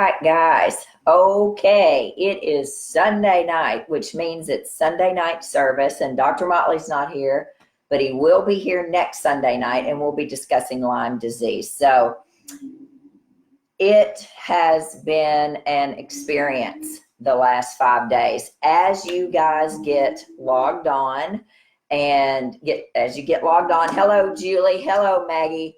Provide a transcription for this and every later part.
right, guys. Okay, it is Sunday night, which means it's Sunday night service, and Dr. Motley's not here, but he will be here next Sunday night, and we'll be discussing Lyme disease. So it has been an experience the last 5 days. As you guys get logged on as you get logged on, hello, Julie, hello, Maggie.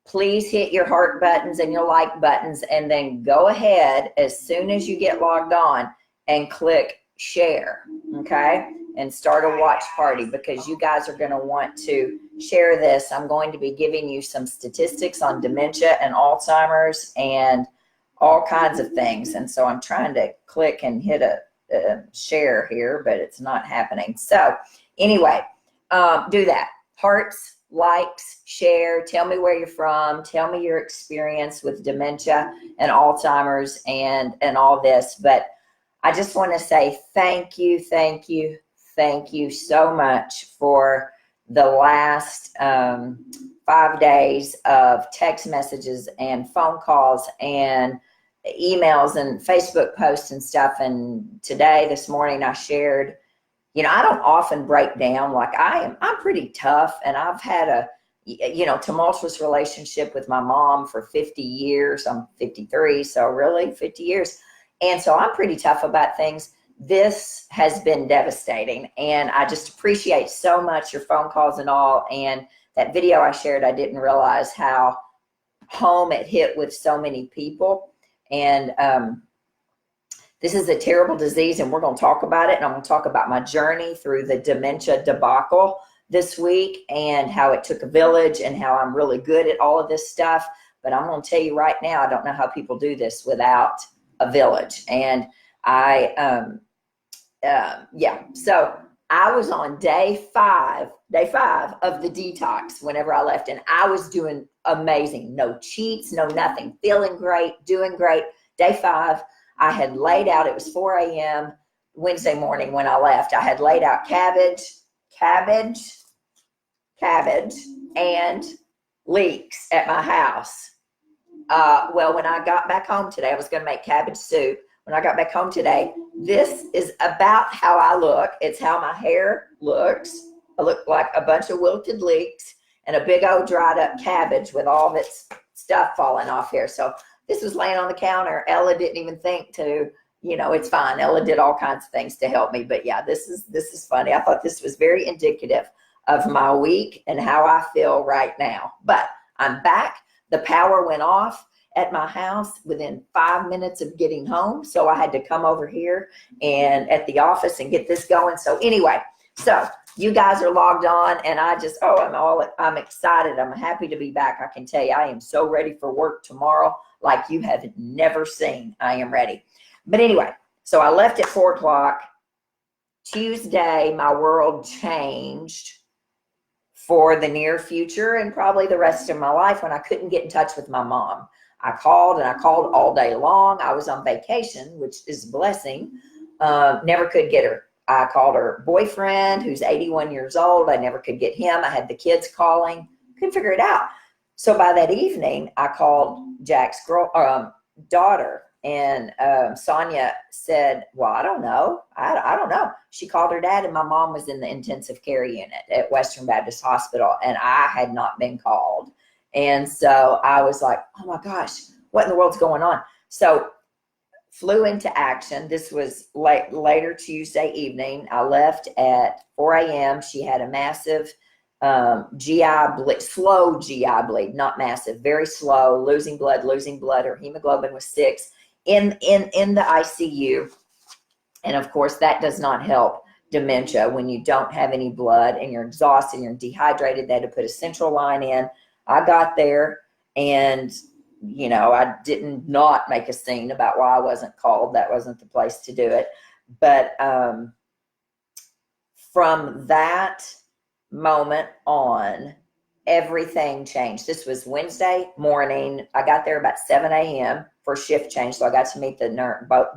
Please hit your heart buttons and your like buttons, and then go ahead as soon as you get logged on and click share, okay? And start a watch party, because you guys are going to want to share this. I'm going to be giving you some statistics on dementia and Alzheimer's and all kinds of things. And so I'm trying to click and hit a share here, but it's not happening. So anyway, do that. Hearts, likes, share, tell me where you're from, tell me your experience with dementia and Alzheimer's and all this. But I just want to say thank you so much for the last 5 days of text messages and phone calls and emails and Facebook posts and stuff. And this morning I shared, I don't often break down like I'm pretty tough, and I've had a, tumultuous relationship with my mom for 50 years. I'm 53, so really 50 years. And so I'm pretty tough about things. This has been devastating, and I just appreciate so much your phone calls and all. And that video I shared, I didn't realize how home it hit with so many people. And this is a terrible disease, and we're going to talk about it. And I'm going to talk about my journey through the dementia debacle this week, and how it took a village, and how I'm really good at all of this stuff. But I'm going to tell you right now, I don't know how people do this without a village. And so I was on day five of the detox whenever I left, and I was doing amazing. No cheats, no nothing, feeling great, doing great. Day 5, I had laid out, it was 4 a.m. Wednesday morning when I left. I had laid out cabbage, and leeks at my house. Well, when I got back home today, I was going to make cabbage soup. When I got back home today, this is about how I look. It's how my hair looks. I look like a bunch of wilted leeks and a big old dried up cabbage with all this stuff falling off here. So this was laying on the counter. Ella didn't even think to, it's fine. Ella did all kinds of things to help me. But yeah, this is funny. I thought this was very indicative of my week and how I feel right now. But I'm back. The power went off at my house within 5 minutes of getting home. So I had to come over here and at the office and get this going. So anyway, so you guys are logged on, and I'm excited. I'm happy to be back. I can tell you, I am so ready for work tomorrow like you have never seen. I am ready. But anyway, so I left at 4 o'clock. Tuesday, my world changed for the near future and probably the rest of my life when I couldn't get in touch with my mom. I called all day long. I was on vacation, which is a blessing. Never could get her. I called her boyfriend, who's 81 years old. I never could get him. I had the kids calling. Couldn't figure it out. So by that evening, I called Jack's daughter, and Sonia said, well, I don't know. I don't know. She called her dad, and my mom was in the intensive care unit at Western Baptist Hospital, and I had not been called. And so I was like, oh my gosh, what in the world's going on? So flew into action. This was later Tuesday evening. I left at 4 a.m. She had a massive GI bleed, slow GI bleed, not massive, very slow, losing blood. Her hemoglobin was 6 in the ICU. And of course, that does not help dementia when you don't have any blood and you're exhausted and you're dehydrated. They had to put a central line in. I got there, and I didn't not make a scene about why I wasn't called. That wasn't the place to do it. But from that moment on, everything changed. This was Wednesday morning. I got there about 7 a.m. for shift change, so I got to meet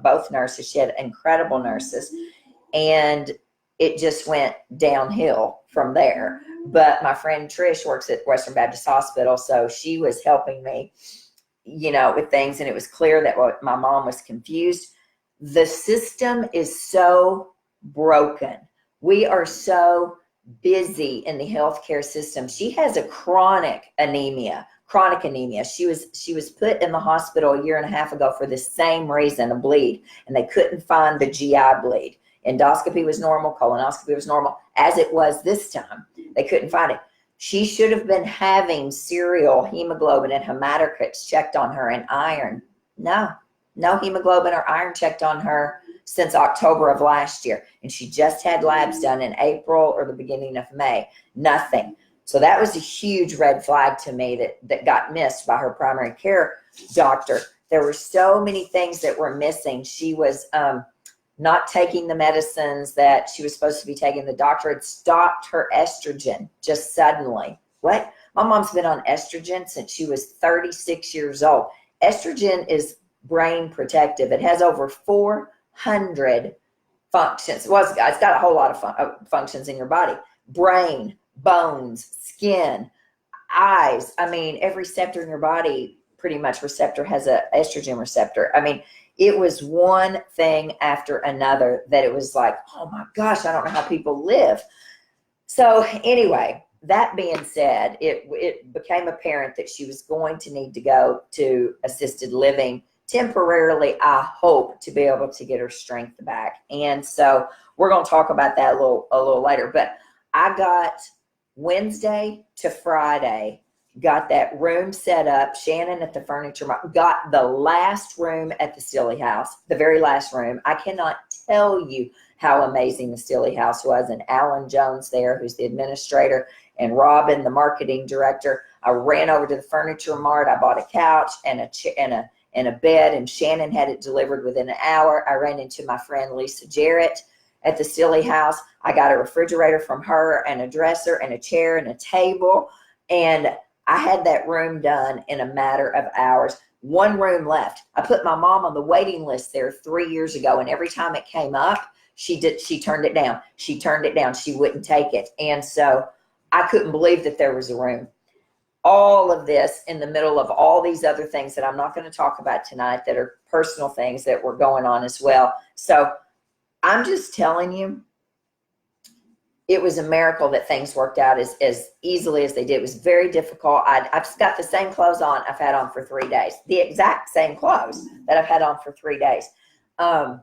both nurses. She had incredible nurses, and it just went downhill from there. But my friend Trish works at Western Baptist Hospital, so she was helping me with things, and it was clear that my mom was confused. The system is so broken. We are so busy in the healthcare system. She has a chronic anemia. She was put in the hospital a year and a half ago for the same reason, a bleed, and they couldn't find the GI bleed. Endoscopy was normal, colonoscopy was normal, as it was this time. They couldn't find it. She should have been having serial hemoglobin and hematocrits checked on her, and iron. No hemoglobin or iron checked on her since October of last year. And she just had labs done in April or the beginning of May. Nothing. So that was a huge red flag to me that got missed by her primary care doctor. There were so many things that were missing. She was not taking the medicines that she was supposed to be taking. The doctor had stopped her estrogen just suddenly. What? My mom's been on estrogen since she was 36 years old. Estrogen is brain protective. It has over 400 functions. Well, it's got a whole lot of functions in your body. Brain, bones, skin, eyes. I mean, every receptor in your body, pretty much receptor, has a estrogen receptor. I mean, it was one thing after another that it was like, oh my gosh, I don't know how people live. So anyway, that being said, it became apparent that she was going to need to go to assisted living temporarily, I hope, to be able to get her strength back. And so we're going to talk about that a little later. But I got Wednesday to Friday, got that room set up. Shannon at the furniture market got the last room at the Stilley House, the very last room. I cannot tell you how amazing the Stilley House was. And Alan Jones there, who's the administrator, and Robin, the marketing director. I ran over to the furniture mart. I bought a couch and a bed, and Shannon had it delivered within an hour. I ran into my friend Lisa Jarrett at the Stilley House. I got a refrigerator from her and a dresser and a chair and a table, and I had that room done in a matter of hours. One room left. I put my mom on the waiting list there 3 years ago, and every time it came up, she turned it down. She turned it down. She wouldn't take it. And so I couldn't believe that there was a room. All of this in the middle of all these other things that I'm not going to talk about tonight that are personal things that were going on as well. So I'm just telling you, it was a miracle that things worked out as easily as they did. It was very difficult. I've got the same clothes on I've had on for 3 days, the exact same clothes that I've had on for 3 days. What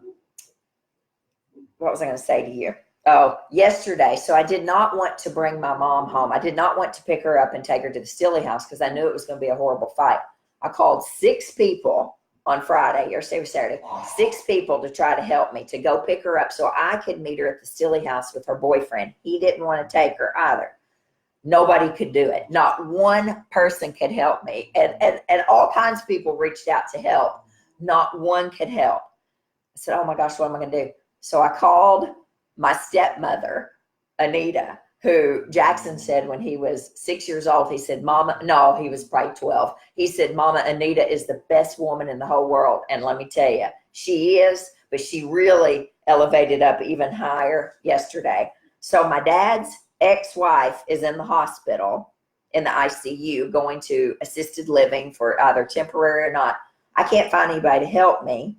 was I going to say to you? Oh, yesterday. So I did not want to bring my mom home. I did not want to pick her up and take her to the Stilley House because I knew it was going to be a horrible fight. I called 6 people on Friday, or Saturday, 6 people to try to help me to go pick her up so I could meet her at the Stilley House with her boyfriend. He didn't want to take her either. Nobody could do it. Not one person could help me. And all kinds of people reached out to help. Not one could help. I said, oh my gosh, what am I going to do? So I called my stepmother, Anita, who Jackson said when he was 6 years old, he said, Mama, no, he was probably 12. He said, Mama, Anita is the best woman in the whole world. And let me tell you, she is, but she really elevated up even higher yesterday. So my dad's ex-wife is in the hospital, in the ICU, going to assisted living for either temporary or not. I can't find anybody to help me.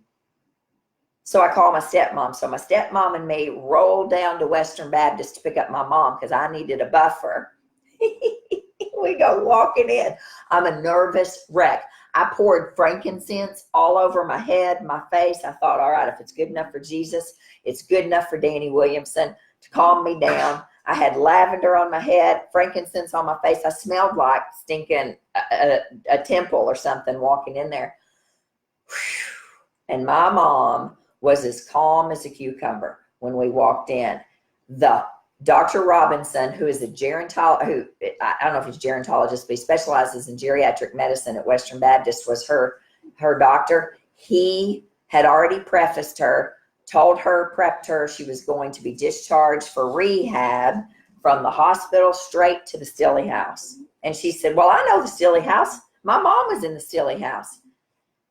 So I called my stepmom. So my stepmom and me rolled down to Western Baptist to pick up my mom because I needed a buffer. We go walking in. I'm a nervous wreck. I poured frankincense all over my head, my face. I thought, all right, if it's good enough for Jesus, it's good enough for Dani Williamson to calm me down. I had lavender on my head, frankincense on my face. I smelled like stinking a temple or something walking in there. And my mom was as calm as a cucumber when we walked in. The Dr. Robinson, who is a gerontologist, I don't know if he's a gerontologist, but he specializes in geriatric medicine at Western Baptist, was her doctor. He had already prefaced her, prepped her, she was going to be discharged for rehab from the hospital straight to the Stilley House. And she said, well, I know the Stilley House. My mom was in the Stilley House.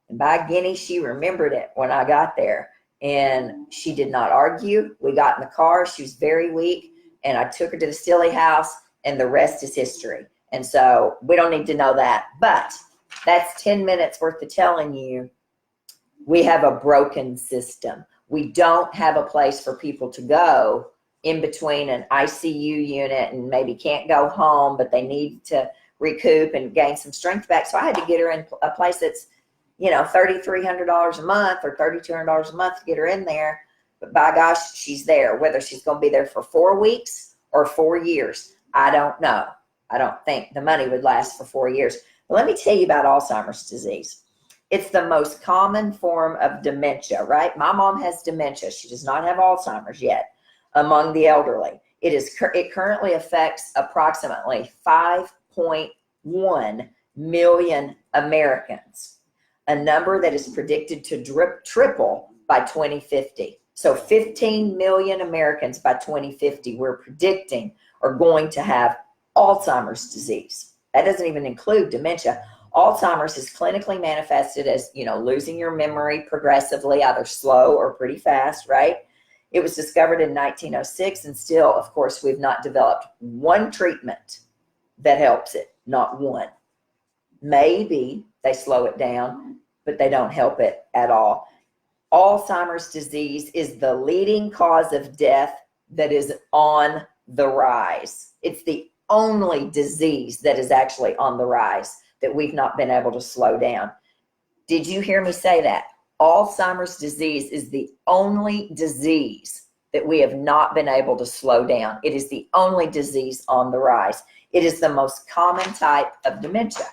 And by guinea, she remembered it when I got there. And she did not argue. We got in the car. She was very weak. And I took her to the Stilley House, and the rest is history. And so we don't need to know that. But That's 10 minutes worth of telling you we have a broken system. We don't have a place for people to go in between an ICU unit and maybe can't go home, but they need to recoup and gain some strength back. So I had to get her in a place that's, you know, $3,300 a month or $3,200 a month to get her in there. But by gosh, she's there. Whether she's going to be there for 4 weeks or 4 years, I don't know. I don't think the money would last for 4 years. But let me tell you about Alzheimer's disease. It's the most common form of dementia, right? My mom has dementia. She does not have Alzheimer's yet among the elderly. It currently affects approximately 5.1 million Americans, a number that is predicted to triple by 2050. So 15 million Americans by 2050, we're predicting, are going to have Alzheimer's disease. That doesn't even include dementia. Alzheimer's is clinically manifested as, you know, losing your memory progressively, either slow or pretty fast, right? It was discovered in 1906, and still, of course, we've not developed one treatment that helps it, not one. Maybe they slow it down, but they don't help it at all. Alzheimer's disease is the leading cause of death that is on the rise. It's the only disease that is actually on the rise that we've not been able to slow down. Did you hear me say that? Alzheimer's disease is the only disease that we have not been able to slow down. It is the only disease on the rise. It is the most common type of dementia.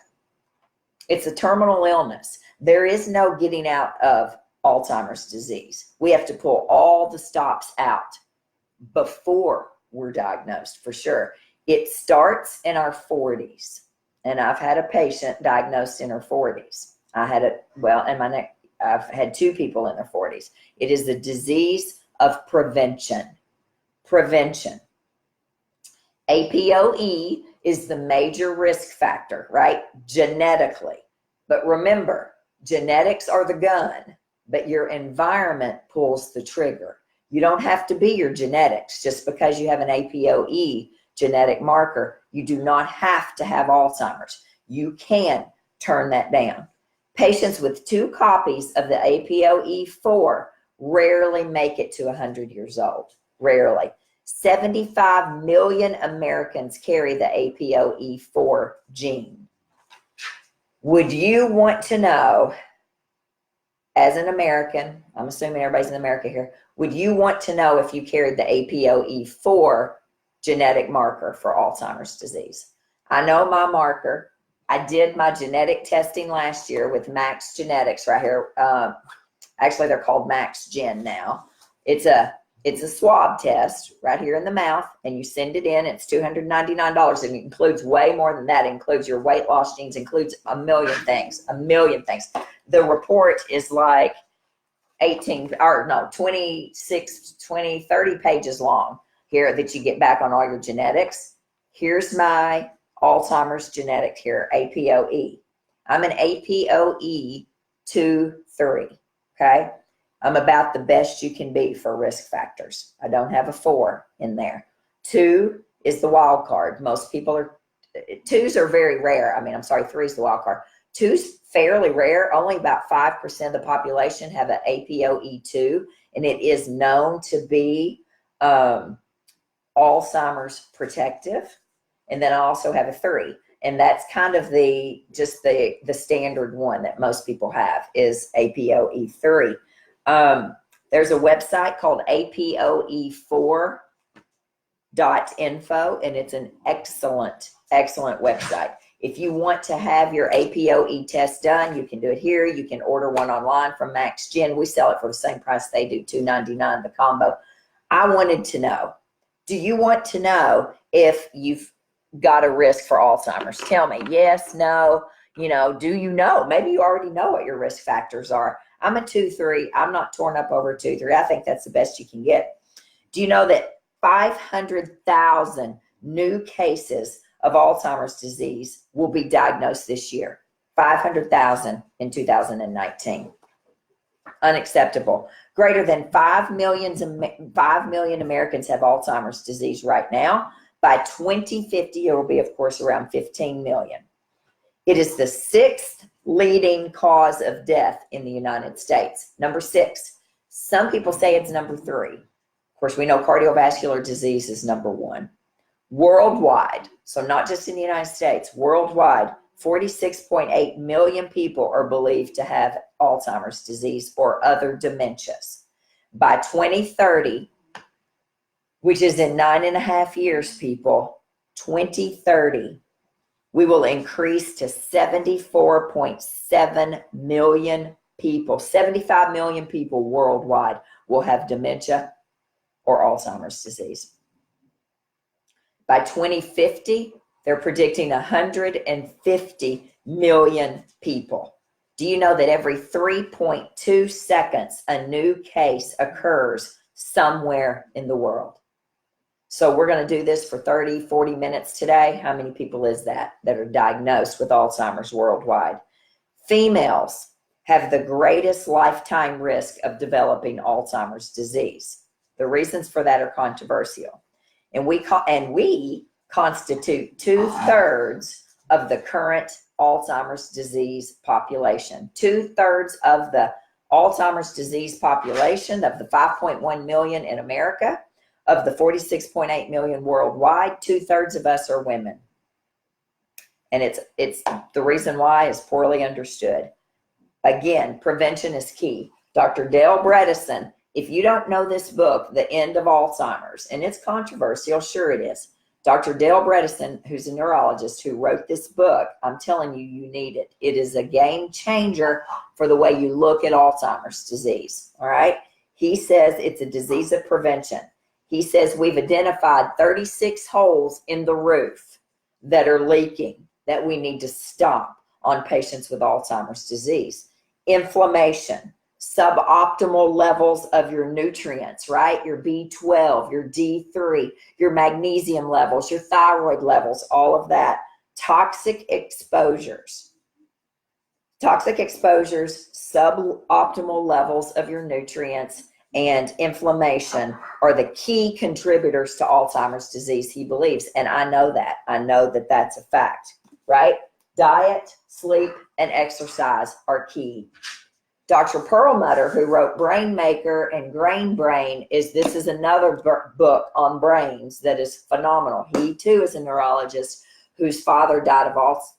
It's a terminal illness. There is no getting out of Alzheimer's disease. We have to pull all the stops out before we're diagnosed, for sure. It starts in our 40s. And I've had a patient diagnosed in her 40s. I've had 2 people in their 40s. It is the disease of prevention. Prevention. APOE is the major risk factor, right? Genetically. But remember, genetics are the gun, but your environment pulls the trigger. You don't have to be your genetics. Just because you have an APOE genetic marker, you do not have to have Alzheimer's. You can turn that down. Patients with 2 copies of the APOE4 rarely make it to 100 years old. Rarely. 75 million Americans carry the APOE4 gene. Would you want to know, as an American, I'm assuming everybody's in America here, would you want to know if you carried the APOE4 genetic marker for Alzheimer's disease? I know my marker. I did my genetic testing last year with Max Genetics right here. Actually, they're called Max Gen now. It's a swab test right here in the mouth, and you send it in. It's $299, and it includes way more than that. It includes your weight loss genes, includes a million things. The report is like 26, 20, 30 pages long here that you get back on all your genetics. Here's my Alzheimer's genetic here, APOE. I'm an APOE 2-3, okay? I'm about the best you can be for risk factors. I don't have a 4 in there. 2 is the wild card. Most people are, 2s are very rare. 3 is the wild card. 2's fairly rare. Only about 5% of the population have an APOE2, and it is known to be Alzheimer's protective. And then I also have a 3, and that's kind of the standard one that most people have is APOE3. There's a website called APOE4.info, and it's an excellent website. If you want to have your APOE test done, you can do it here. You can order one online from Max Gen. We sell it for the same price they do, $299 the combo. I wanted to know, do you want to know if you've got a risk for Alzheimer's? Tell me yes, no, do you know? Maybe you already know what your risk factors are. I'm a 2-3. I'm not torn up over 2-3. I think that's the best you can get. Do you know that 500,000 new cases of Alzheimer's disease will be diagnosed this year? 500,000 in 2019. Unacceptable. Greater than 5 million Americans have Alzheimer's disease right now. By 2050, it will be, of course, around 15 million. It is the 6th leading cause of death in the United States. Number 6. Some people say it's number 3. Of course, we know cardiovascular disease is number 1. Worldwide, so not just in the United States, worldwide, 46.8 million people are believed to have Alzheimer's disease or other dementias. By 2030, which is in 9.5 years, people, 2030, we will increase to 74.7 million people. 75 million people worldwide will have dementia or Alzheimer's disease. By 2050, they're predicting 150 million people. Do you know that every 3.2 seconds, a new case occurs somewhere in the world? So we're going to do this for 30, 40 minutes today. How many people is that are diagnosed with Alzheimer's worldwide? Females have the greatest lifetime risk of developing Alzheimer's disease. The reasons for that are controversial. And we constitute 2/3 of the current Alzheimer's disease population. 2/3 of the Alzheimer's disease population, of the 5.1 million in America, of the 46.8 million worldwide, 2/3 of us are women. And it's the reason why is poorly understood. Again, prevention is key. Dr. Dale Bredesen, if you don't know this book, The End of Alzheimer's, and it's controversial, sure it is. Dr. Dale Bredesen, who's a neurologist who wrote this book, I'm telling you, you need it. It is a game changer for the way you look at Alzheimer's disease, all right? He says it's a disease of prevention. He says we've identified 36 holes in the roof that are leaking that we need to stop on patients with Alzheimer's disease. Inflammation, suboptimal levels of your nutrients, right? Your B12, your D3, your magnesium levels, your thyroid levels, all of that. Toxic exposures, suboptimal levels of your nutrients, and inflammation are the key contributors to Alzheimer's disease, he believes. And I know that. I know that that's a fact, right? Diet, sleep, and exercise are key. Dr. Perlmutter, who wrote Brain Maker and Grain Brain, this is another book on brains that is phenomenal. He too is a neurologist whose father died of Alzheimer's.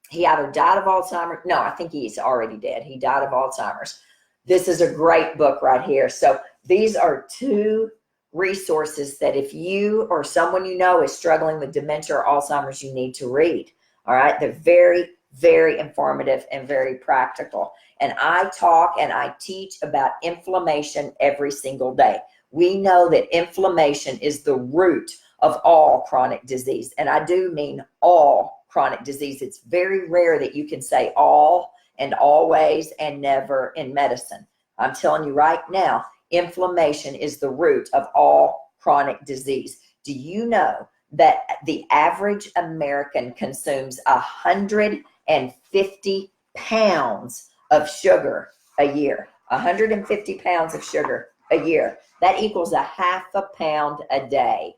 He either died of Alzheimer's. No, I think he's already dead. He died of Alzheimer's. This is a great book right here. So these are 2 resources that if you or someone you know is struggling with dementia or Alzheimer's, you need to read. All right. They're very, very informative and very practical. And I talk and I teach about inflammation every single day. We know that inflammation is the root of all chronic disease. And I do mean all chronic disease. It's very rare that you can say all and always and never in medicine. I'm telling you right now, inflammation is the root of all chronic disease. Do you know that the average American consumes 150 pounds of sugar a year? 150 pounds of sugar a year. That equals 1/2 pound a day.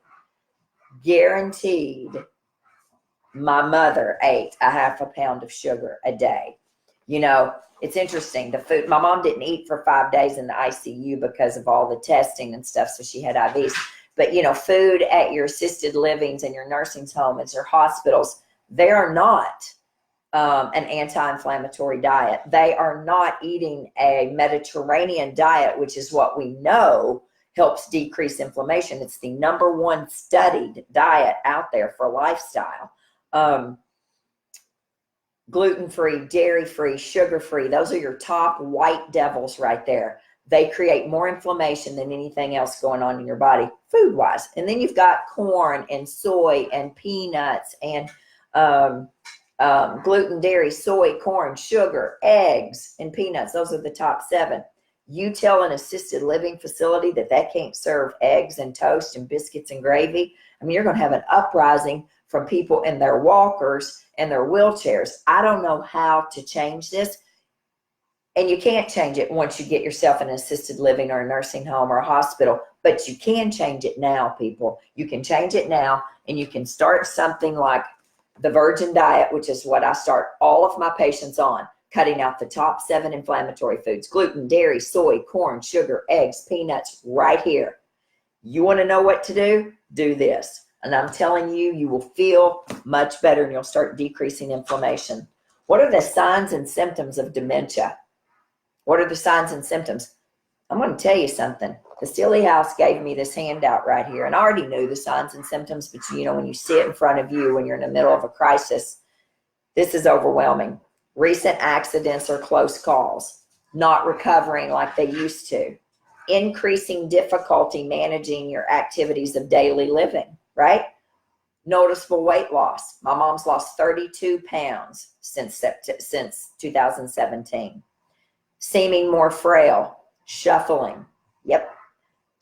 Guaranteed. My mother ate 1/2 pound of sugar a day. You know, it's interesting. The food, my mom didn't eat for 5 days in the ICU because of all the testing and stuff, so she had IVs. But, you know, food at your assisted livings and your nursing homes or hospitals, they are not an anti-inflammatory diet. They are not eating a Mediterranean diet, which is what we know helps decrease inflammation. It's the #1 studied diet out there for lifestyle. Gluten-free, dairy-free, sugar-free. Those are your top white devils right there. They create more inflammation than anything else going on in your body, food-wise. And then you've got corn and soy and peanuts and gluten, dairy, soy, corn, sugar, eggs, and peanuts. Those are the top 7. You tell an assisted living facility that they can't serve eggs and toast and biscuits and gravy. I mean, you're going to have an uprising from people in their walkers and their wheelchairs. I don't know how to change this. And you can't change it once you get yourself in an assisted living or a nursing home or a hospital, but you can change it now, people. You can change it now, and you can start something like the Virgin Diet, which is what I start all of my patients on. cutting out the top 7 inflammatory foods: gluten, dairy, soy, corn, sugar, eggs, peanuts, right here. You want to know what to do? Do this. And I'm telling you, you will feel much better and you'll start decreasing inflammation. What are the signs and symptoms of dementia? What are the signs and symptoms? I'm going to tell you something. The Silly House gave me this handout right here, and I already knew the signs and symptoms, but you know, when you see it in front of you, when you're in the middle of a crisis, this is overwhelming. Recent accidents or close calls, not recovering like they used to, increasing difficulty managing your activities of daily living, right? Noticeable weight loss. My mom's lost 32 pounds since 2017. Seeming more frail, shuffling. Yep.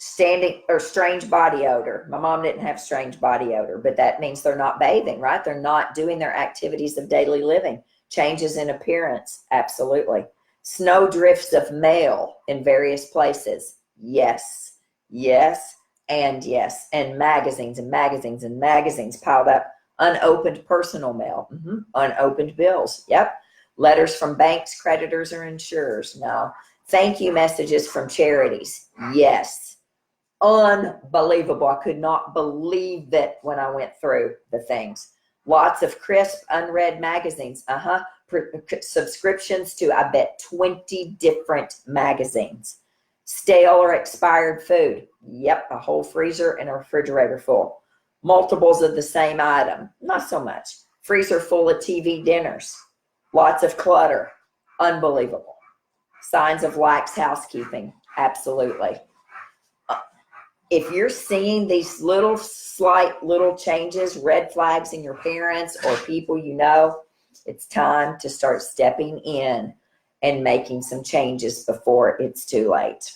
Standing or strange body odor. My mom didn't have strange body odor, but that means they're not bathing, right? They're not doing their activities of daily living. Changes in appearance. Absolutely. Snow drifts of mail in various places. Yes. Yes. And yes. And magazines and magazines and magazines piled up. Unopened personal mail. Unopened bills. Yep. Letters from banks, creditors, or insurers. No. Thank you messages from charities. Yes. Unbelievable. I could not believe that when I went through the things. Lots of crisp, unread magazines. Subscriptions to, I bet, 20 different magazines. Stale or expired food. Yep, a whole freezer and a refrigerator full. Multiples of the same item. Not so much. Freezer full of TV dinners. Lots of clutter. Unbelievable. Signs of lax housekeeping. Absolutely. If you're seeing these slight little changes, red flags in your parents or people you know, it's time to start stepping in and making some changes before it's too late.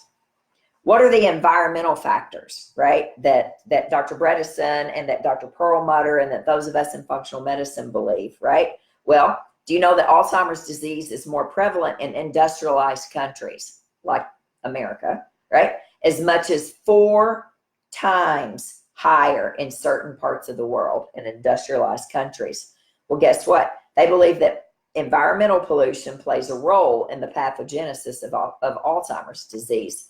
What are the environmental factors, right, that Dr. Bredesen and that Dr. Perlmutter and that those of us in functional medicine believe, right? Well, do you know that Alzheimer's disease is more prevalent in industrialized countries like America, right? As much as 4 times higher in certain parts of the world in industrialized countries. Well, guess what? They believe that environmental pollution plays a role in the pathogenesis of Alzheimer's disease.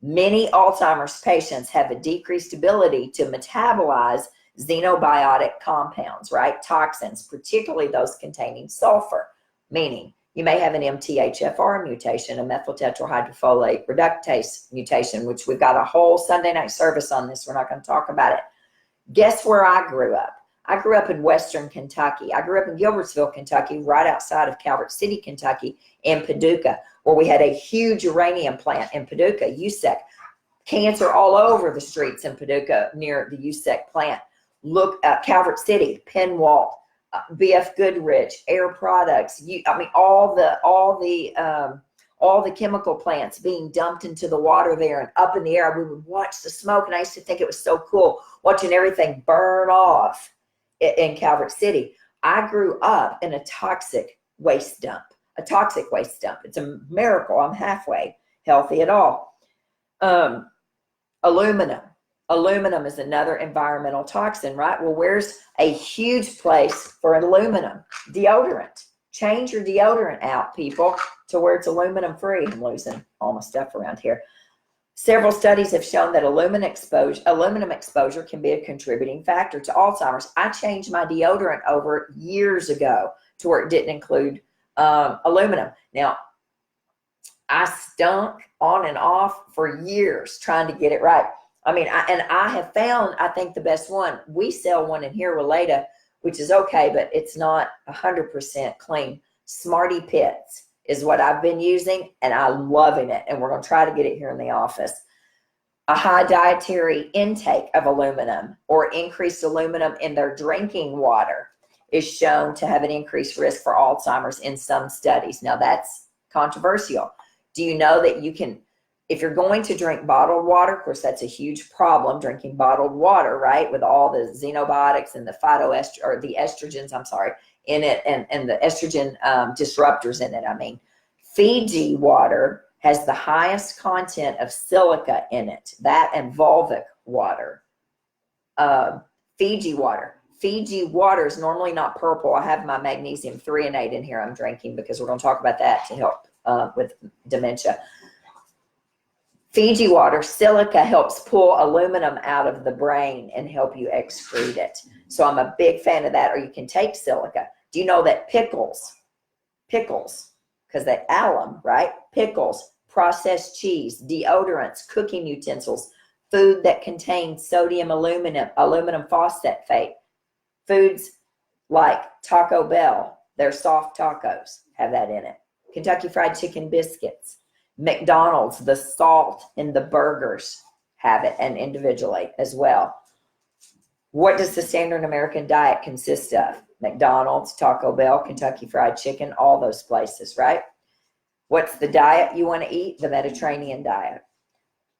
Many Alzheimer's patients have a decreased ability to metabolize xenobiotic compounds, right? Toxins, particularly those containing sulfur, meaning you may have an MTHFR mutation, a methyltetrahydrofolate reductase mutation, which we've got a whole Sunday night service on this. We're not going to talk about it. Guess where I grew up? I grew up in Western Kentucky. I grew up in Gilbertsville, Kentucky, right outside of Calvert City, Kentucky, in Paducah, where we had a huge uranium plant in Paducah, USEC. Cancer all over the streets in Paducah near the USEC plant. Look at Calvert City, Penwalt, BF Goodrich, Air Products. All the chemical plants being dumped into the water there and up in the air. We would watch the smoke, and I used to think it was so cool watching everything burn off in Calvert City. I grew up in a toxic waste dump. It's a miracle. I'm halfway healthy at all. Aluminum. Aluminum is another environmental toxin, right? Well, where's a huge place for aluminum? Deodorant. Change your deodorant out, people, to where it's aluminum free. I'm losing all my stuff around here. Several studies have shown that aluminum exposure can be a contributing factor to Alzheimer's. I changed my deodorant over years ago to where it didn't include aluminum. Now, I stunk on and off for years trying to get it right. I have found, I think, the best one. We sell one in here, Relata, which is okay, but it's not 100% clean. Smarty Pits is what I've been using, and I'm loving it, and we're going to try to get it here in the office. A high dietary intake of aluminum or increased aluminum in their drinking water is shown to have an increased risk for Alzheimer's in some studies. Now, that's controversial. Do you know that you can, if you're going to drink bottled water, of course, that's a huge problem, drinking bottled water, right, with all the xenobiotics and the estrogens, in it, and the estrogen disruptors in it. Fiji water has the highest content of silica in it, that and Volvic water. Fiji water, Fiji water is normally not purple. I have my magnesium threonate in here I'm drinking because we're going to talk about that to help with dementia. Fiji water, silica helps pull aluminum out of the brain and help you excrete it. So I'm a big fan of that. Or you can take silica. Do you know that pickles, because they alum, right? Pickles, processed cheese, deodorants, cooking utensils, food that contains sodium aluminum phosphate, foods like Taco Bell, their soft tacos have that in it. Kentucky Fried Chicken biscuits, McDonald's, the salt in the burgers have it, and individually as well. What does the standard American diet consist of? McDonald's, Taco Bell, Kentucky Fried Chicken, all those places, right? What's the diet you want to eat? The Mediterranean diet.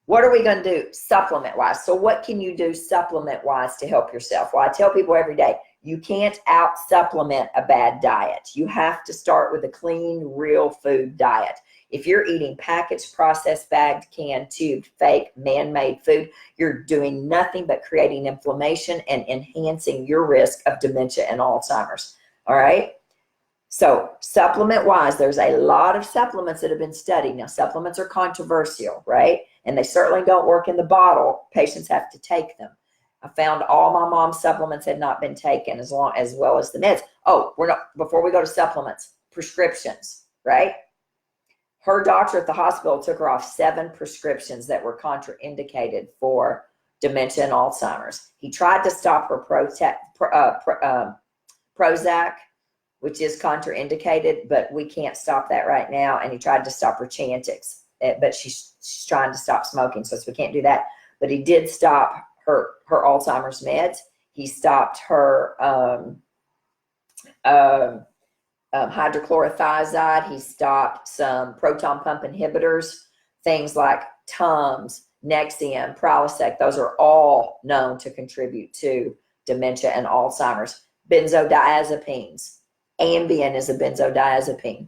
What are we going to do supplement-wise? So what can you do supplement-wise to help yourself? Well, I tell people every day, you can't out-supplement a bad diet. You have to start with a clean, real food diet. If you're eating packaged, processed, bagged, canned, tubed, fake, man-made food, you're doing nothing but creating inflammation and enhancing your risk of dementia and Alzheimer's. All right? So supplement-wise, there's a lot of supplements that have been studied. Now, supplements are controversial, right? And they certainly don't work in the bottle. Patients have to take them. I found all my mom's supplements had not been taken as well as the meds. Oh, before we go to supplements, prescriptions, right? Her doctor at the hospital took her off 7 prescriptions that were contraindicated for dementia and Alzheimer's. He tried to stop her Prozac, which is contraindicated, but we can't stop that right now. And he tried to stop her Chantix, but she's trying to stop smoking, so we can't do that. But he did stop her Alzheimer's meds. He stopped her hydrochlorothiazide. He stopped some proton pump inhibitors, things like Tums, Nexium, Prilosec. Those are all known to contribute to dementia and Alzheimer's. Benzodiazepines. Ambien is a benzodiazepine,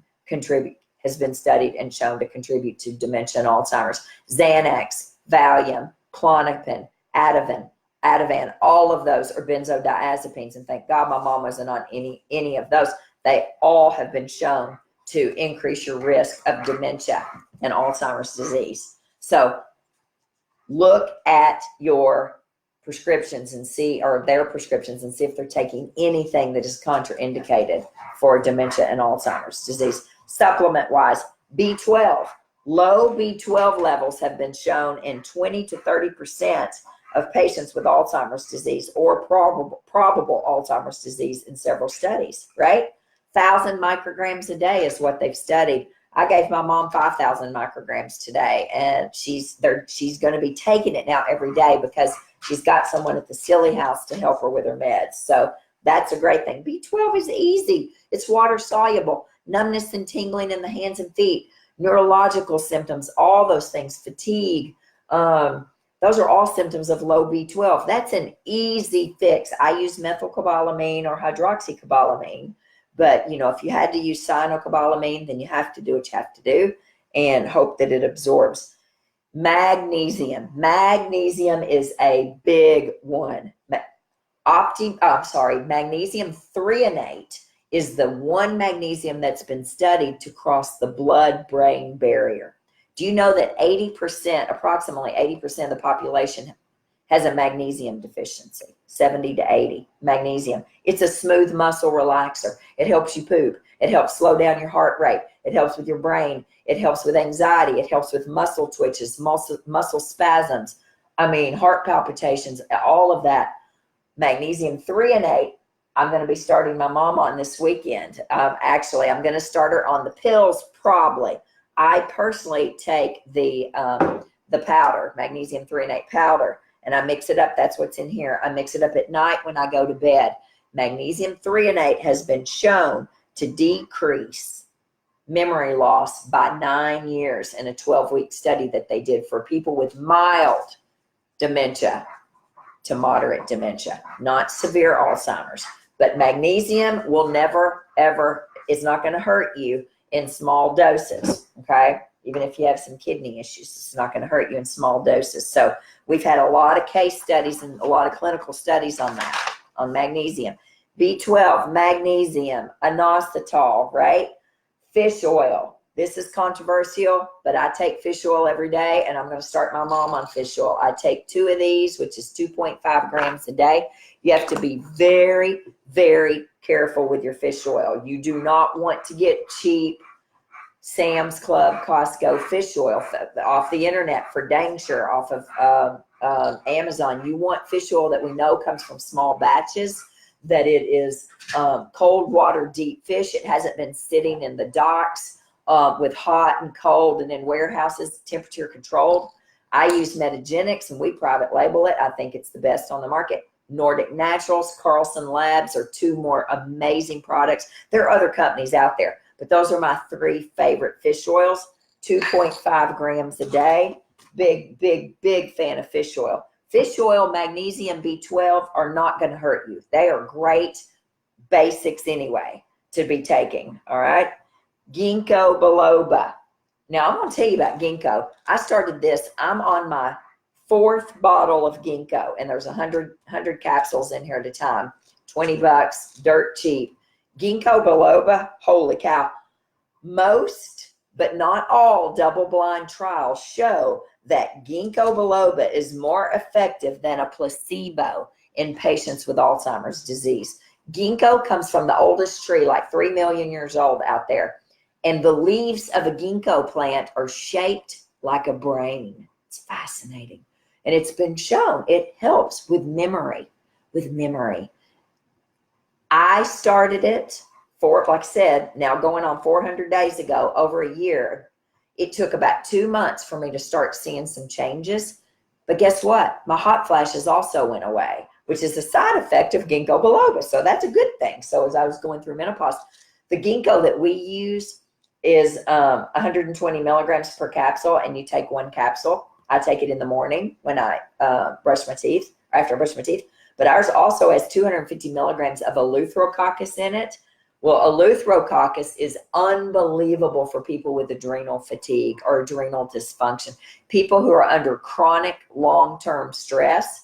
has been studied and shown to contribute to dementia and Alzheimer's. Xanax, Valium, Klonopin, Ativan, all of those are benzodiazepines. And thank God my mom wasn't on any of those. They all have been shown to increase your risk of dementia and Alzheimer's disease. So look at your prescriptions and see, or their prescriptions, and see if they're taking anything that is contraindicated for dementia and Alzheimer's disease. Supplement-wise, B12. Low B12 levels have been shown in 20 to 30% of patients with Alzheimer's disease or probable Alzheimer's disease in several studies, right? 1,000 micrograms a day is what they've studied. I gave my mom 5,000 micrograms today, and she's going to be taking it now every day because she's got someone at the Silly House to help her with her meds. So that's a great thing. B12 is easy. It's water soluble. Numbness and tingling in the hands and feet, neurological symptoms, all those things, fatigue. Those are all symptoms of low B12. That's an easy fix. I use methylcobalamin or hydroxycobalamin. But, if you had to use cyanocobalamin, then you have to do what you have to do and hope that it absorbs. Magnesium. Magnesium is a big one. Magnesium threonate is the one magnesium that's been studied to cross the blood-brain barrier. Do you know that approximately 80% of the population has a magnesium deficiency? 70 to 80, magnesium. It's a smooth muscle relaxer. It helps you poop. It helps slow down your heart rate. It helps with your brain. It helps with anxiety. It helps with muscle twitches, muscle spasms. Heart palpitations, all of that. Magnesium threonate, I'm going to be starting my mom on this weekend. Actually, I'm going to start her on the pills probably. I personally take the powder, magnesium threonate powder, and I mix it up. That's what's in here. I mix it up at night when I go to bed. Magnesium threonate has been shown to decrease memory loss by 9 years in a 12-week study that they did for people with mild dementia to moderate dementia, not severe Alzheimer's. But magnesium will never, ever, is not going to hurt you in small doses, okay? Even if you have some kidney issues, it's not going to hurt you in small doses. So we've had a lot of case studies and a lot of clinical studies on that. on magnesium. B12, magnesium, inositol, right? Fish oil. This is controversial, but I take fish oil every day, and I'm going to start my mom on fish oil. I take 2 of these, which is 2.5 grams a day. You have to be very, very careful with your fish oil. You do not want to get cheap Sam's Club, Costco fish oil off the internet for dang sure, off of Amazon. You want fish oil that we know comes from small batches, that it is cold water deep fish. It hasn't been sitting in the docks with hot and cold and in warehouses, temperature controlled. I use Metagenics, and we private label it. I think it's the best on the market. Nordic Naturals, Carlson Labs are 2 more amazing products. There are other companies out there, but those are my 3 favorite fish oils. 2.5 grams a day. Big, big, big fan of fish oil. Fish oil, magnesium, B12 are not going to hurt you. They are great basics anyway to be taking, all right? Ginkgo biloba. Now, I'm going to tell you about ginkgo. I started this. I'm on my 4th bottle of ginkgo, and there's 100 capsules in here at a time. $20, dirt cheap. Ginkgo biloba, holy cow. Most, but not all, double-blind trials show that ginkgo biloba is more effective than a placebo in patients with Alzheimer's disease. Ginkgo comes from the oldest tree, like 3 million years old out there. And the leaves of a ginkgo plant are shaped like a brain. It's fascinating. And it's been shown it helps with memory, I started it for, like I said, now going on 400 days ago, over a year. It took about 2 months for me to start seeing some changes. But guess what? My hot flashes also went away, which is a side effect of ginkgo biloba. So that's a good thing. So as I was going through menopause, the ginkgo that we use is 120 milligrams per capsule, and you take 1 capsule. I take it in the morning when I brush my teeth, or after I brush my teeth. But ours also has 250 milligrams of eleutherococcus in it. Well, eleutherococcus is unbelievable for people with adrenal fatigue or adrenal dysfunction. People who are under chronic long-term stress,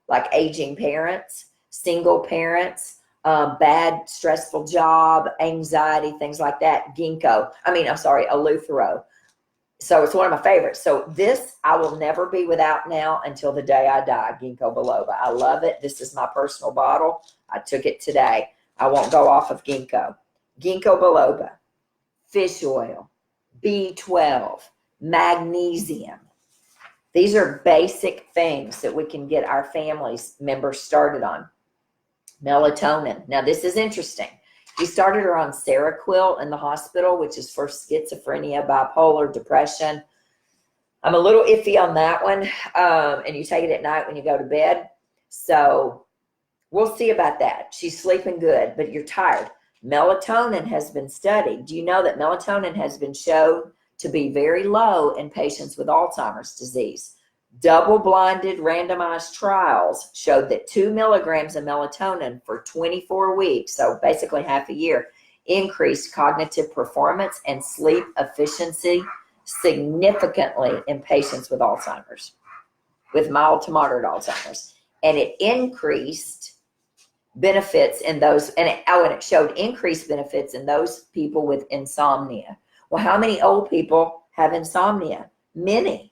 like aging parents, single parents, bad, stressful job, anxiety, things like that. Eleuthero. So it's one of my favorites. So this I will never be without now until the day I die, ginkgo biloba. I love it. This is my personal bottle. I took it today. I won't go off of ginkgo. Ginkgo biloba, fish oil, B12, magnesium. These are basic things that we can get our families members started on. Melatonin. Now, this is interesting. We started her on Seroquel in the hospital, which is for schizophrenia, bipolar, depression. I'm a little iffy on that one. And you take it at night when you go to bed. So we'll see about that. She's sleeping good, but you're tired. Melatonin has been studied. Do you know that melatonin has been shown to be very low in patients with Alzheimer's disease? Double-blinded randomized trials showed that 2 milligrams of melatonin for 24 weeks, so basically half a year, increased cognitive performance and sleep efficiency significantly in patients with Alzheimer's, with mild to moderate Alzheimer's. And it increased benefits in those, and it showed increased benefits in those people with insomnia. Well, how many old people have insomnia? Many.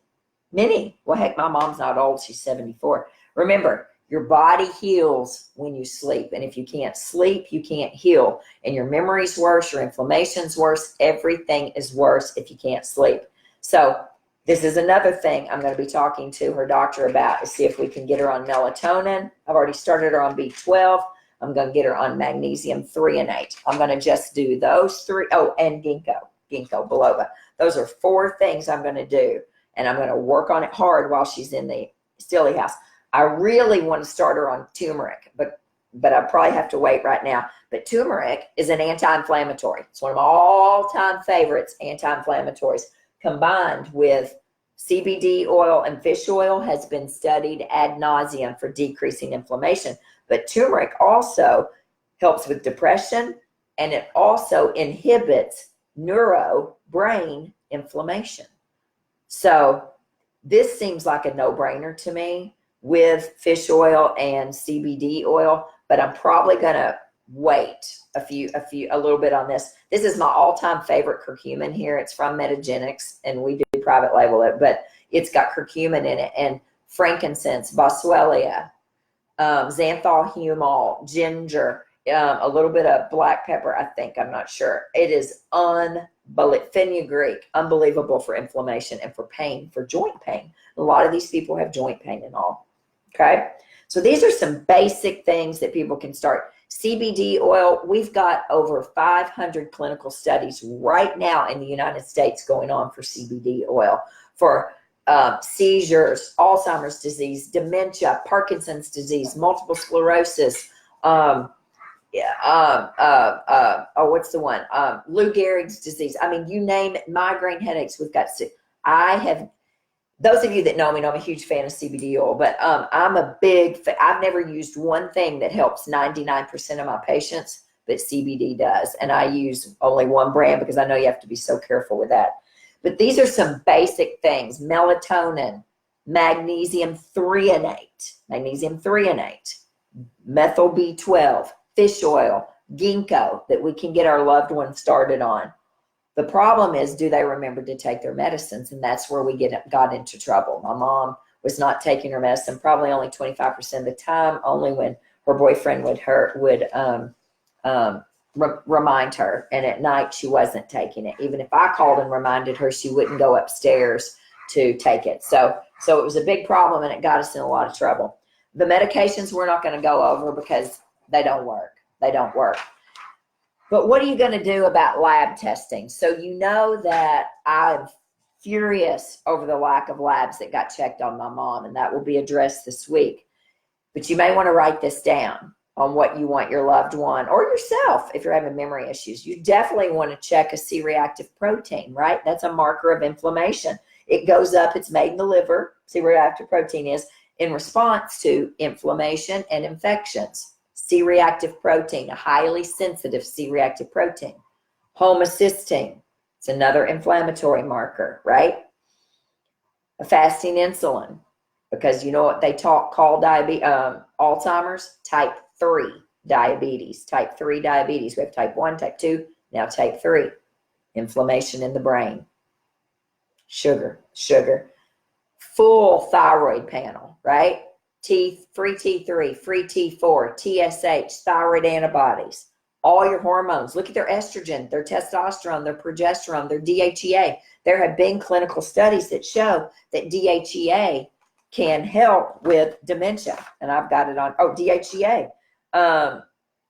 Well, heck, my mom's not old. She's 74. Remember, your body heals when you sleep. And if you can't sleep, you can't heal. And your memory's worse, your inflammation's worse. Everything is worse if you can't sleep. So this is another thing I'm going to be talking to her doctor about, to see if we can get her on melatonin. I've already started her on B12. I'm going to get her on magnesium 3 and 8. I'm going to just do those 3. Oh, and ginkgo biloba. Those are 4 things I'm going to do. And I'm going to work on it hard while she's in the Stilly house. I really want to start her on turmeric, but I probably have to wait right now. But turmeric is an anti-inflammatory. It's one of my all-time favorites, anti-inflammatories. Combined with CBD oil and fish oil has been studied ad nauseum for decreasing inflammation. But turmeric also helps with depression, and it also inhibits brain inflammation. So this seems like a no-brainer to me with fish oil and CBD oil. but I'm probably going to wait a little bit on this. This is my all-time favorite curcumin here. It's from Metagenics, and we do private label it, but it's got curcumin in it, and frankincense, boswellia, xanthol humol, ginger, a little bit of black pepper, I think. I'm not sure. It is fenugreek, unbelievable for inflammation and for pain, for joint pain. A lot of these people have joint pain and all. Okay, so these are some basic things that people can start. CBD oil, we've got over 500 clinical studies right now in the United States going on for CBD oil, for seizures, Alzheimer's disease, dementia, Parkinson's disease, multiple sclerosis, what's the one? Lou Gehrig's disease. I mean, you name it, migraine headaches. We've got, those of you that know me know I'm a huge fan of CBD oil, but I'm a big fan. I've never used one thing that helps 99% of my patients, but CBD does. And I use only one brand because I know you have to be so careful with that. But these are some basic things: melatonin, magnesium threonate, methyl B12, fish oil, ginkgo, that we can get our loved ones started on. The problem is, do they remember to take their medicines? And that's where we got into trouble. My mom was not taking her medicine, probably only 25% of the time, only when her boyfriend would remind her. And at night, she wasn't taking it. Even if I called and reminded her, she wouldn't go upstairs to take it. So it was a big problem, and it got us in a lot of trouble. The medications we're not going to go over because they don't work. But what are you going to do about lab testing? So you know that I'm furious over the lack of labs that got checked on my mom, and that will be addressed this week. But you may want to write this down on what you want your loved one or yourself if you're having memory issues. You definitely want to check a C-reactive protein, right? That's a marker of inflammation. It goes up, it's made in the liver, C-reactive protein is, in response to inflammation and infections. C-reactive protein, a highly sensitive C-reactive protein. Homocysteine, it's another inflammatory marker, right? A fasting insulin, because you know what they call Alzheimer's? Type 3 diabetes. Type 3 diabetes. We have type 1, type 2, now type 3. Inflammation in the brain. Sugar. Full thyroid panel, right? free T3, free T4, TSH, thyroid antibodies, all your hormones. Look at their estrogen, their testosterone, their progesterone, their DHEA. There have been clinical studies that show that DHEA can help with dementia. And I've got it on, DHEA.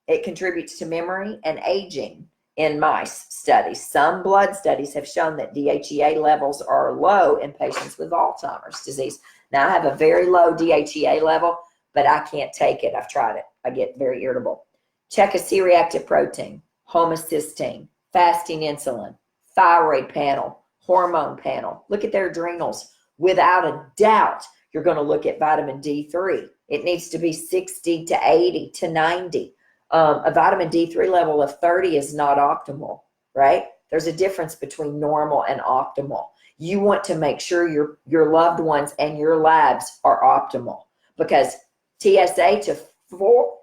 It contributes to memory and aging in mice studies. Some blood studies have shown that DHEA levels are low in patients with Alzheimer's disease. Now, I have a very low DHEA level, but I can't take it. I've tried it. I get very irritable. Check a C-reactive protein, homocysteine, fasting insulin, thyroid panel, hormone panel. Look at their adrenals. Without a doubt, you're going to look at vitamin D3. It needs to be 60 to 80 to 90. A vitamin D3 level of 30 is not optimal, right? There's a difference between normal and optimal. You want to make sure your loved ones and your labs are optimal, because TSH of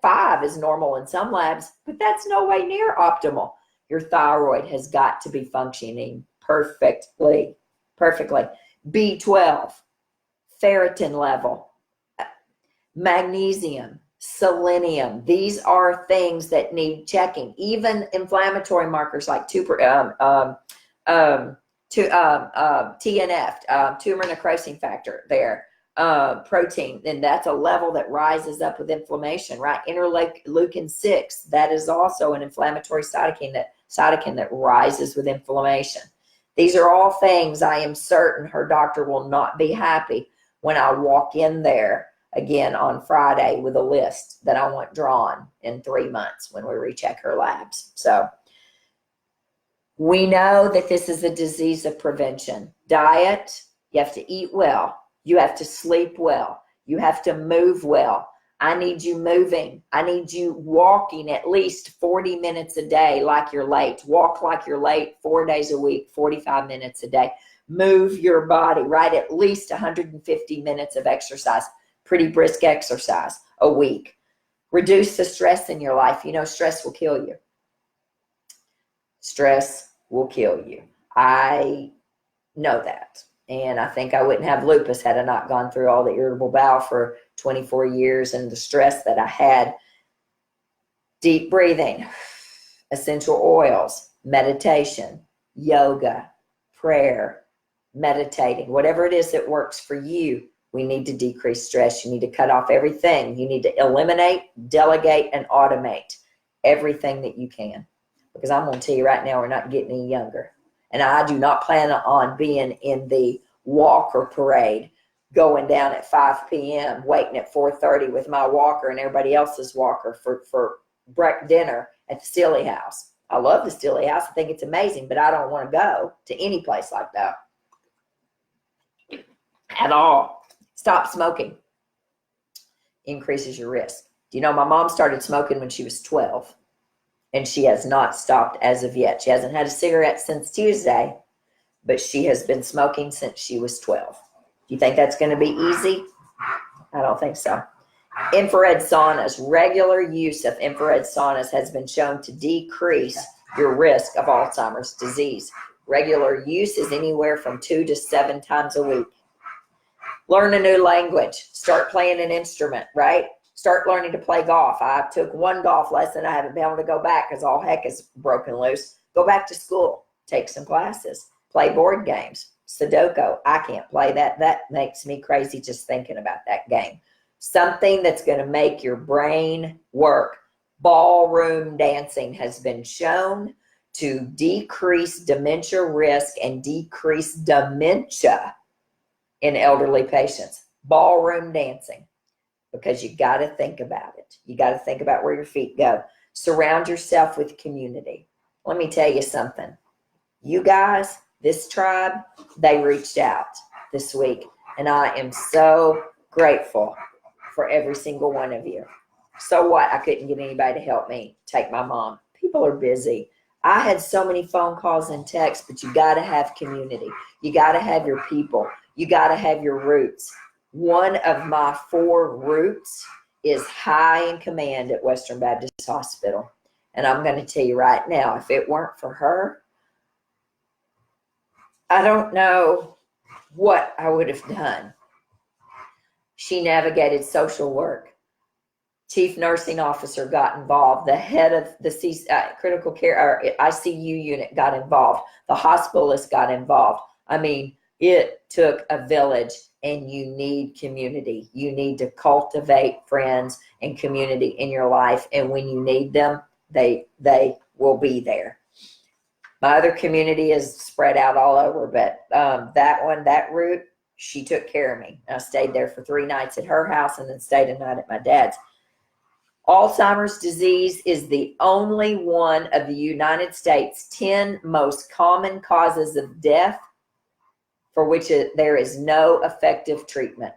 5 is normal in some labs, but that's no way near optimal. Your thyroid has got to be functioning perfectly. B12, ferritin level, magnesium, selenium. These are things that need checking. Even inflammatory markers like TNF, tumor necrosis factor there, protein, and that's a level that rises up with inflammation, right? Interleukin 6, that is also an inflammatory cytokine that rises with inflammation. These are all things I am certain her doctor will not be happy when I walk in there again on Friday with a list that I want drawn in 3 months when we recheck her labs. So we know that this is a disease of prevention. Diet, you have to eat well. You have to sleep well. You have to move well. I need you moving. I need you walking at least 40 minutes a day like you're late. Walk like you're late 4 days a week, 45 minutes a day. Move your body, right? At least 150 minutes of exercise, pretty brisk exercise a week. Reduce the stress in your life. You know, stress will kill you. Stress will kill you. I know that. And I think I wouldn't have lupus had I not gone through all the irritable bowel for 24 years and the stress that I had. Deep breathing, essential oils, meditation, yoga, prayer, meditating, whatever it is that works for you. We need to decrease stress. You need to cut off everything. You need to eliminate, delegate, and automate everything that you can. Because I'm going to tell you right now, we're not getting any younger. And I do not plan on being in the walk or parade, going down at 5 p.m., waiting at 4:30 with my walker and everybody else's walker for dinner at the Steely House. I love the Steely House. I think it's amazing, but I don't want to go to any place like that at all. Stop smoking. Increases your risk. Do you know my mom started smoking when she was 12, and she has not stopped as of yet. She hasn't had a cigarette since Tuesday, but she has been smoking since she was 12. Do you think that's going to be easy? I don't think so. Infrared saunas. Regular use of infrared saunas has been shown to decrease your risk of Alzheimer's disease. Regular use is anywhere from 2 to 7 times a week. Learn a new language. Start playing an instrument, right? Start learning to play golf. I took one golf lesson. I haven't been able to go back because all heck is broken loose. Go back to school. Take some classes. Play board games. Sudoku. I can't play that. That makes me crazy just thinking about that game. Something that's going to make your brain work. Ballroom dancing has been shown to decrease dementia risk and decrease dementia in elderly patients. Ballroom dancing. Because you got to think about it. You got to think about where your feet go. Surround yourself with community. Let me tell you something. You guys, this tribe, they reached out this week. And I am so grateful for every single one of you. So what? I couldn't get anybody to help me take my mom. People are busy. I had so many phone calls and texts, but you got to have community. You got to have your people. You got to have your roots. One of my 4 roots is high in command at Western Baptist Hospital. And I'm going to tell you right now, if it weren't for her, I don't know what I would have done. She navigated social work. Chief nursing officer got involved. The head of the critical care or ICU unit got involved. The hospitalist got involved. I mean, it took a village, and you need community. You need to cultivate friends and community in your life. And when you need them, they will be there. My other community is spread out all over, but that route, she took care of me. I stayed there for 3 nights at her house and then stayed a night at my dad's. Alzheimer's disease is the only one of the United States' 10 most common causes of death for which there is no effective treatment.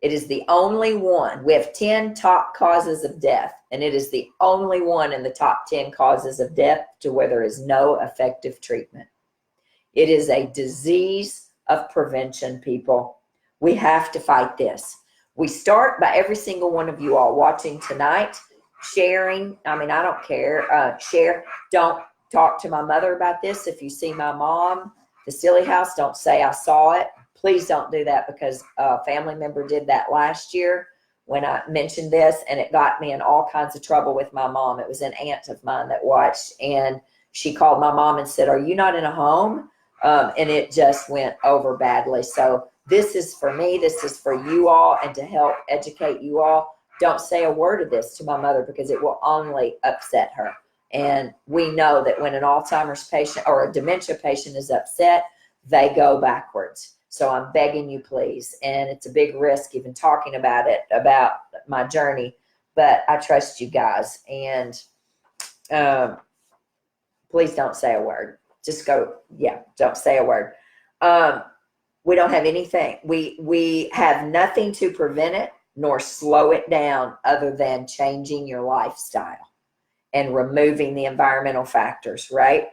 It is the only one. We have 10 top causes of death, and it is the only one in the top 10 causes of death to where there is no effective treatment. It is a disease of prevention, people. We have to fight this. We start by every single one of you all watching tonight, sharing. I mean, I don't care. Share. Don't talk to my mother about this. If you see my mom, the Silly House, don't say I saw it. Please don't do that, because a family member did that last year when I mentioned this, and it got me in all kinds of trouble with my mom. It was an aunt of mine that watched, and she called my mom and said, "Are you not in a home?" And it just went over badly. So this is for me. This is for you all, and to help educate you all. Don't say a word of this to my mother, because it will only upset her. And we know that when an Alzheimer's patient or a dementia patient is upset, they go backwards. So I'm begging you, please. And it's a big risk even talking about it, about my journey. But I trust you guys. And please don't say a word. Just go, don't say a word. We don't have anything. We have nothing to prevent it nor slow it down other than changing your lifestyle and removing the environmental factors, right?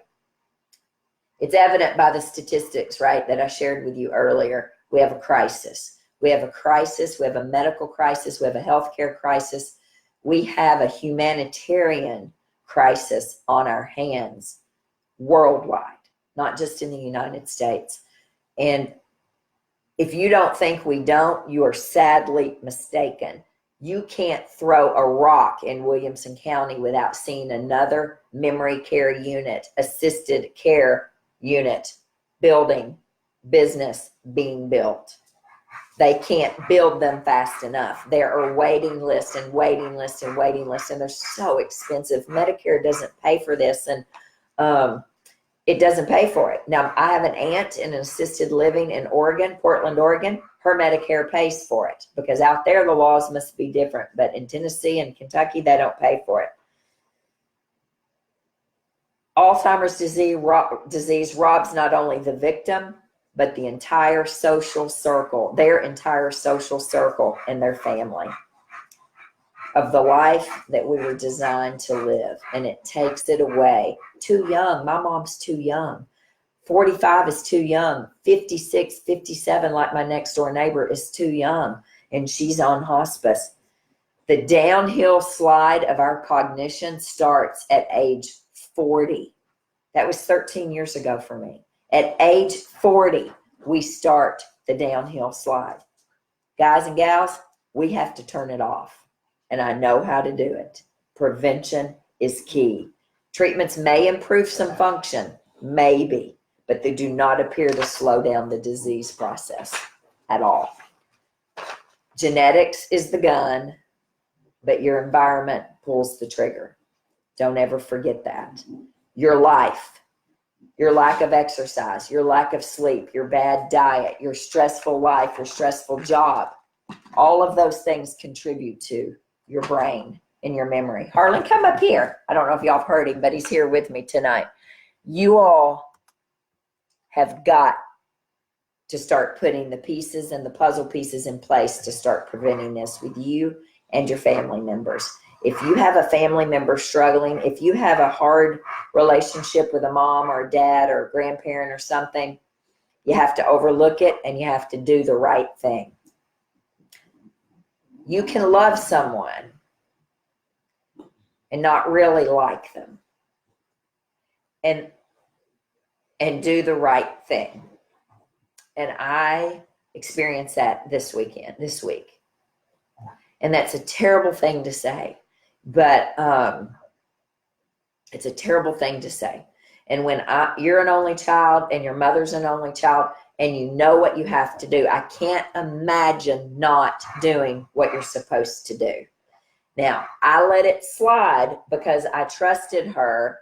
It's evident by the statistics, right, that I shared with you earlier. We have a crisis. We have a crisis. We have a medical crisis. We have a healthcare crisis. We have a humanitarian crisis on our hands worldwide, not just in the United States. And if you don't think we don't, you are sadly mistaken. You can't throw a rock in Williamson County without seeing another memory care unit, assisted care unit, building, business being built. They can't build them fast enough. There are waiting lists and waiting lists and waiting lists, and they're so expensive. Medicare doesn't pay for this, and it doesn't pay for it. Now, I have an aunt in an assisted living in Oregon, Portland, Oregon. Her Medicare pays for it because out there the laws must be different. But in Tennessee and Kentucky, they don't pay for it. Alzheimer's disease robs not only the victim, but the entire social circle, their entire social circle and their family of the life that we were designed to live. And it takes it away. Too young. My mom's too young. 45 is too young. 56, 57, like my next door neighbor, is too young. And she's on hospice. The downhill slide of our cognition starts at age 40. That was 13 years ago for me. At age 40, we start the downhill slide. Guys and gals, we have to turn it off. And I know how to do it. Prevention is key. Treatments may improve some function, maybe, but they do not appear to slow down the disease process at all. Genetics is the gun, but your environment pulls the trigger. Don't ever forget that. Your life, your lack of exercise, your lack of sleep, your bad diet, your stressful life, your stressful job, all of those things contribute to your brain and your memory. Harlan, come up here. I don't know if y'all have heard him, but he's here with me tonight. You all have got to start putting the pieces and the puzzle pieces in place to start preventing this with you and your family members. If you have a family member struggling, if you have a hard relationship with a mom or a dad or a grandparent or something, you have to overlook it and you have to do the right thing. You can love someone and not really like them and do the right thing. And I experienced that this week. And that's a terrible thing to say, but it's a terrible thing to say. And when you're an only child and your mother's an only child and you know what you have to do, I can't imagine not doing what you're supposed to do. Now, I let it slide because I trusted her.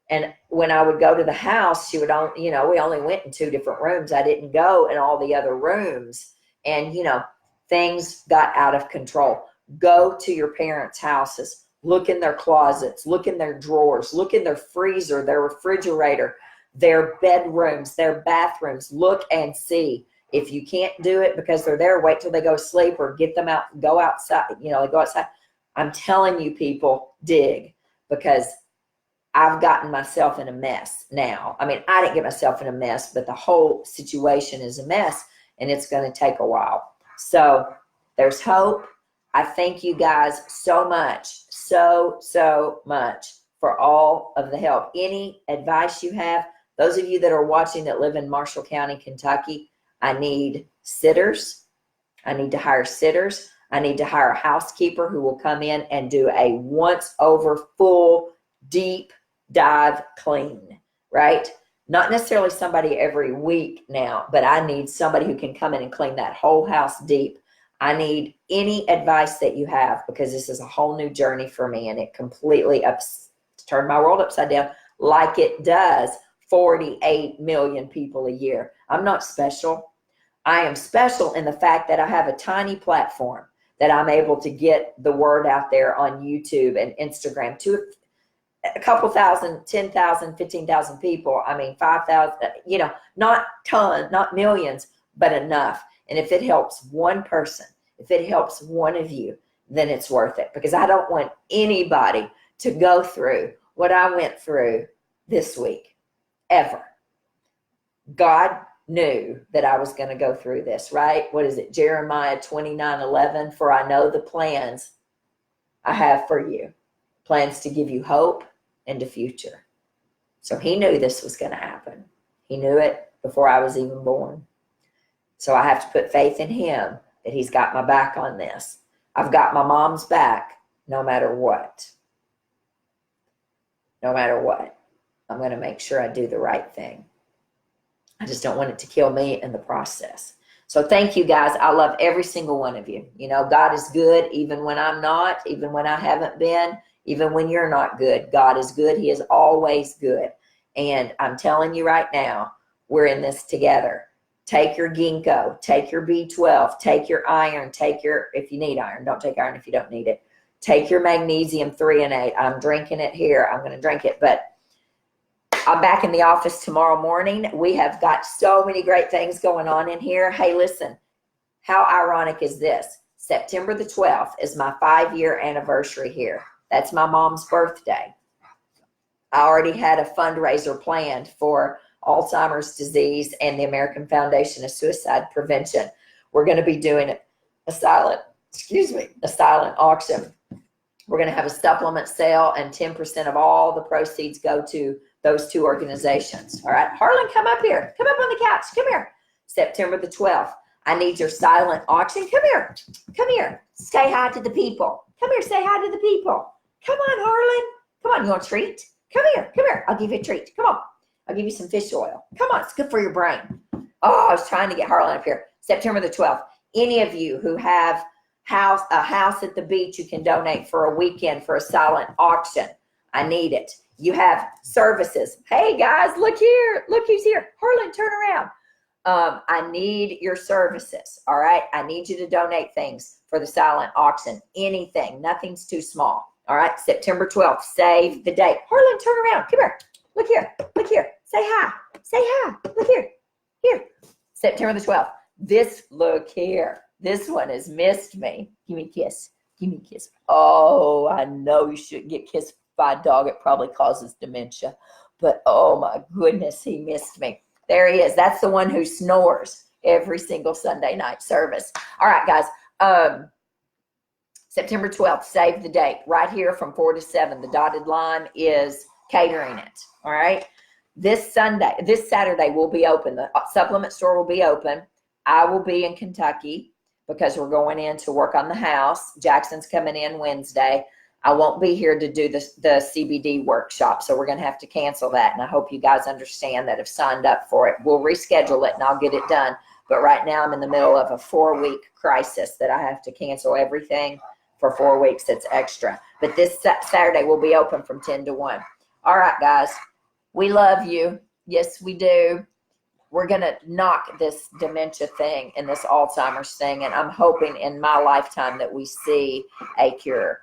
And when I would go to the house, she would only, we only went in 2 different rooms. I didn't go in all the other rooms. And, things got out of control. Go to your parents' houses. Look in their closets. Look in their drawers. Look in their freezer, their refrigerator, their bedrooms, their bathrooms. Look and see. If you can't do it because they're there, wait till they go to sleep or get them out, go outside. They go outside. I'm telling you, people, dig, because I've gotten myself in a mess now. I mean, I didn't get myself in a mess, but the whole situation is a mess, and it's going to take a while. So there's hope. I thank you guys so much, so much for all of the help. Any advice you have, those of you that are watching that live in Marshall County, Kentucky, I need sitters. I need to hire sitters. I need to hire a housekeeper who will come in and do a once over full deep dive clean, right? Not necessarily somebody every week now, but I need somebody who can come in and clean that whole house deep. I need any advice that you have because this is a whole new journey for me and it completely turned my world upside down like it does 48 million people a year. I'm not special. I am special in the fact that I have a tiny platform that I'm able to get the word out there on YouTube and Instagram to a couple thousand, 10,000, 15,000 people. I mean, 5,000, not tons, not millions, but enough. And if it helps one person, if it helps one of you, then it's worth it because I don't want anybody to go through what I went through this week, ever. God knew that I was going to go through this, right? What is it? Jeremiah 29:11, for I know the plans I have for you. Plans to give you hope and a future. So he knew this was going to happen. He knew it before I was even born. So I have to put faith in him that he's got my back on this. I've got my mom's back no matter what. No matter what. I'm going to make sure I do the right thing. I just don't want it to kill me in the process. So thank you, guys. I love every single one of you. You know, God is good even when I'm not, even when I haven't been, even when you're not good. God is good. He is always good. And I'm telling you right now, we're in this together. Take your ginkgo, take your B12, take your iron, take your, if you need iron, don't take iron if you don't need it. Take your magnesium 3-8. I'm drinking it here. I'm going to drink it, but I'm back in the office tomorrow morning. We have got so many great things going on in here. Hey, listen, how ironic is this? September the 12th is my 5-year anniversary here. That's my mom's birthday. I already had a fundraiser planned for Alzheimer's disease and the American Foundation of Suicide Prevention. We're going to be doing a silent auction. We're going to have a supplement sale, and 10% of all the proceeds go to those two organizations. All right, Harlan, come up here. Come up on the couch. Come here. September the 12th. I need your silent auction. Come here. Come here. Say hi to the people. Come here. Say hi to the people. Come on, Harlan. Come on. You want a treat? Come here. Come here. I'll give you a treat. Come on. I'll give you some fish oil. Come on. It's good for your brain. Oh, I was trying to get Harlan up here. September the 12th. Any of you who have a house at the beach, you can donate for a weekend for a silent auction. I need it. You have services. Hey, guys, look here. Look who's here. Harlan, turn around. I need your services, all right? I need you to donate things for the silent auction. Anything. Nothing's too small, all right? September 12th. Save the date. Harlan, turn around. Come here. Look here. Look here. Say hi. Say hi. Look here. Here. September the 12th. Look here. This one has missed me. Give me a kiss. Give me a kiss. Oh, I know you shouldn't get kissed by a dog. It probably causes dementia. But, oh, my goodness, he missed me. There he is. That's the one who snores every single Sunday night service. All right, guys. September 12th, save the date. Right here from 4 to 7. The dotted line is catering it. All right. This Saturday will be open. The supplement store will be open. I will be in Kentucky because we're going in to work on the house. Jackson's coming in Wednesday. I won't be here to do the CBD workshop, so we're going to have to cancel that. And I hope you guys understand that have signed up for it. We'll reschedule it and I'll get it done. But right now I'm in the middle of a 4-week crisis that I have to cancel everything for 4 weeks. That's extra. But this Saturday will be open from 10 to 1. All right, guys. We love you. Yes, we do. We're going to knock this dementia thing and this Alzheimer's thing, and I'm hoping in my lifetime that we see a cure.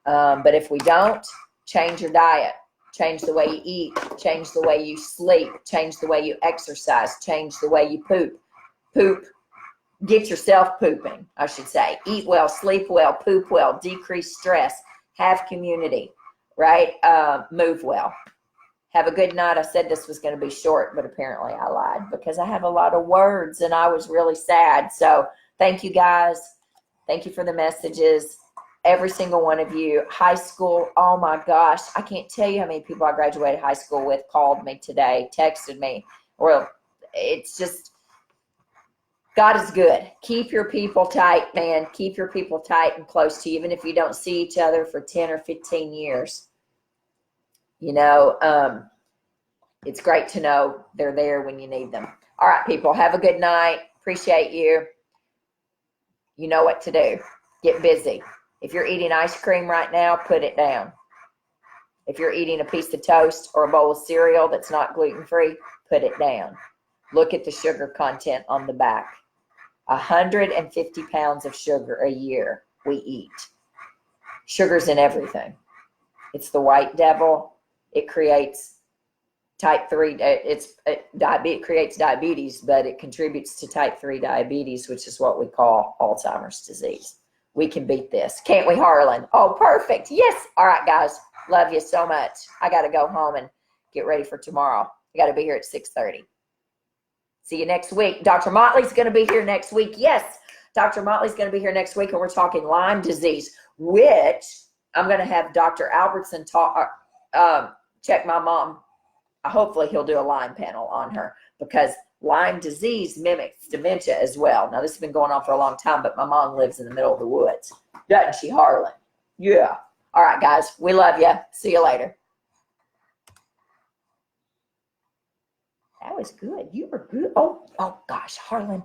But if we don't, change your diet, change the way you eat, change the way you sleep, change the way you exercise, change the way you poop, get yourself pooping, I should say. Eat well, sleep well, poop well, decrease stress, have community, right? Move well. Have a good night. I said this was going to be short, but apparently I lied because I have a lot of words and I was really sad. So thank you, guys. Thank you for the messages. Every single one of you. High school, oh my gosh, I can't tell you how many people I graduated high school with called me today, texted me. Well, it's just, God is good. Keep your people tight, man. Keep your people tight and close to you, even if you don't see each other for 10 or 15 years. You know, it's great to know they're there when you need them. All right, people, have a good night. Appreciate you. You know what to do. Get busy. If you're eating ice cream right now, put it down. If you're eating a piece of toast or a bowl of cereal that's not gluten-free, put it down. Look at the sugar content on the back. 150 pounds of sugar a year we eat. Sugar's in everything. It's the white devil. It creates type 3. It creates diabetes, but it contributes to type 3 diabetes, which is what we call Alzheimer's disease. We can beat this. Can't we, Harlan? Oh, perfect. Yes. All right, guys. Love you so much. I got to go home and get ready for tomorrow. I got to be here at 6:30. See you next week. Dr. Motley's going to be here next week. Yes, Dr. Motley's going to be here next week, and we're talking Lyme disease, which I'm going to have Dr. Albertson check my mom. Hopefully he'll do a Lyme panel on her, because Lyme disease mimics dementia as well. Now, this has been going on for a long time, but my mom lives in the middle of the woods. Doesn't she, Harlan? Yeah. All right, guys. We love you. See you later. That was good. You were good. Oh gosh, Harlan.